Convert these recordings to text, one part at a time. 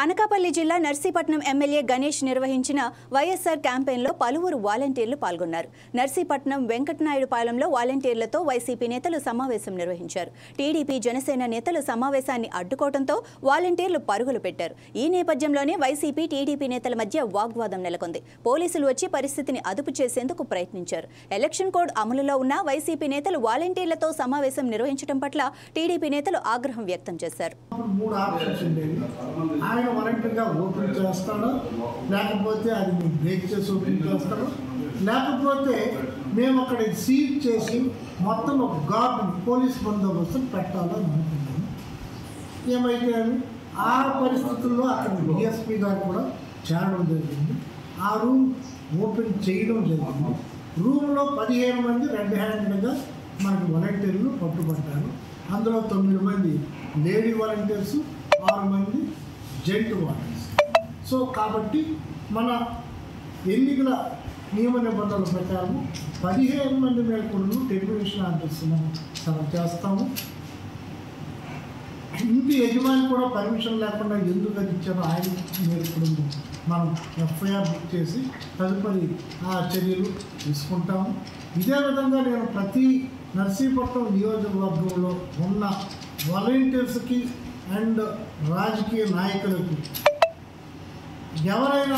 అనకాపల్లి జిల్లా నర్సీపట్నం ఎమ్మెల్యే గణేష్ నిర్వహించిన వైఎస్ఆర్ క్యాంపెయిన్లో పలువురు వాలంటీర్లు పాల్గొన్నారు. నర్సీపట్నం వెంకటనాయుడుపాలెంలో వాలంటీర్లతో వైసీపీ నేతలు సమావేశం నిర్వహించారు. టీడీపీ జనసేన నేతలు సమావేశాన్ని అడ్డుకోవడంతో వాలంటీర్లు పరుగులు పెట్టారు. ఈ నేపథ్యంలోనే వైసీపీ టీడీపీ నేతల మధ్య వాగ్వాదం నెలకొంది. పోలీసులు వచ్చి పరిస్థితిని అదుపు చేసేందుకు ప్రయత్నించారు. ఎలక్షన్ కోడ్ అమలులో ఉన్న వైసీపీ నేతలు వాలంటీర్లతో సమావేశం నిర్వహించడం పట్ల టీడీపీ నేతలు ఆగ్రహం వ్యక్తం చేశారు. వాలంటీర్గా ఓపెన్ చేస్తాడు, లేకపోతే అది మేము బ్రేక్ చేసి ఓపెన్ చేస్తాడు, లేకపోతే మేము అక్కడ సీజ్ చేసి మొత్తం ఒక గార్డ్ పోలీస్ బందోబస్తు పెట్టాలని అనుకున్నాము. ఏమైతే ఆ పరిస్థితుల్లో అక్కడ డిఎస్పీ గారు కూడా చేరడం జరిగింది. ఆ రూమ్ ఓపెన్ చేయడం జరిగింది. రూమ్లో 15 మంది రెడ్ హ్యాండెడ్గా మనకి వాలంటీర్లు పట్టుబడ్డారు. అందులో 9 మంది లేడీ వాలంటీర్స్, 6 మంది జెంట్ వాలంటీర్స్. సో కాబట్టి మన ఎన్నికల నియమ నిబంధనల ప్రకారం 15 మంది మేల్కొండు టెర్మినేషన్ ఆర్డర్స్ మనం చేస్తాము. ఇంటి యజమాని కూడా పర్మిషన్ లేకుండా ఎందుకు అది ఇచ్చారో ఆయన మేల్కొండు మనం ఎఫ్ఐఆర్ బుక్ చేసి తదుపరి ఆ చర్యలు తీసుకుంటాము. ఇదే విధంగా నేను ప్రతి నర్సీపట్నం నియోజకవర్గంలో ఉన్న వాలంటీర్స్కి అండ్ రాజకీయ నాయకులకు ఎవరైనా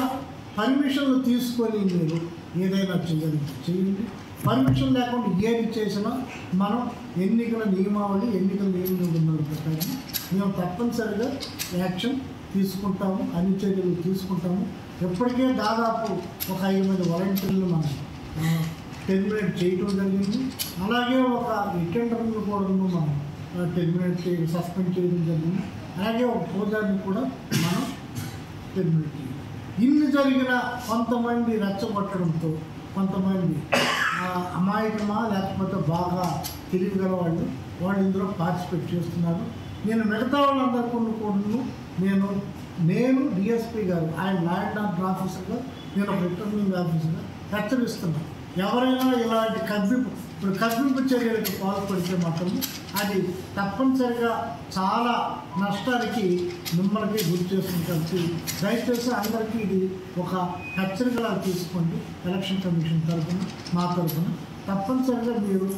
పర్మిషన్లు తీసుకొని మీరు ఏదైనా చేయండి. పర్మిషన్ లేకుండా ఏది చేసినా మనం ఎన్నికల నియమావళి ఎన్నికల నిబంధనల ప్రకారం మేము తప్పనిసరిగా యాక్షన్ తీసుకుంటాము, అన్ని చర్యలు తీసుకుంటాము. ఎప్పటికే దాదాపు ఒక 5 మంది వాలంటీర్లు మనం టెర్మినేట్ చేయడం జరిగింది. అలాగే ఒక అటెండర్ను కూడా మనం సస్పెండ్ చేయడం జరిగింది. అలాగే ఒక పూజారిని కూడా మనం టెర్మినేట్ చేయాలి. ఇన్ని జరిగిన కొంతమంది రెచ్చగొట్టడంతో కొంతమంది అమాయకమా లేకపోతే బాగా తెలివిగల వాళ్ళు ఇందులో పార్టిసిపేట్ చేస్తున్నారు. నేను మిగతా వాళ్ళందరికీ కూడా నేను డిఎస్పీ గారు ఆయన ల్యాండ్ ఆర్డర్ ఆఫీసర్గా నేను ఒక రిటర్నింగ్ ఆఫీసర్గా హెచ్చరిస్తున్నాను. ఎవరైనా ఇలాంటి కవ్వింపు చర్యలకు పాల్పడితే మాత్రం అది తప్పనిసరిగా చాలా నష్టానికి మిమ్మల్ని గురి చేస్తుంది. దయచేసి అందరికీ ఇది ఒక హెచ్చరికలా తీసుకోండి. ఎలక్షన్ కమిషన్ తరఫున మా తరఫున తప్పనిసరిగా మీరు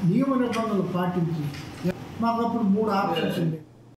నియమ నిబంధనలు పాటించి మాకు అప్పుడు 3 ఆప్షన్స్ ఉండేవి.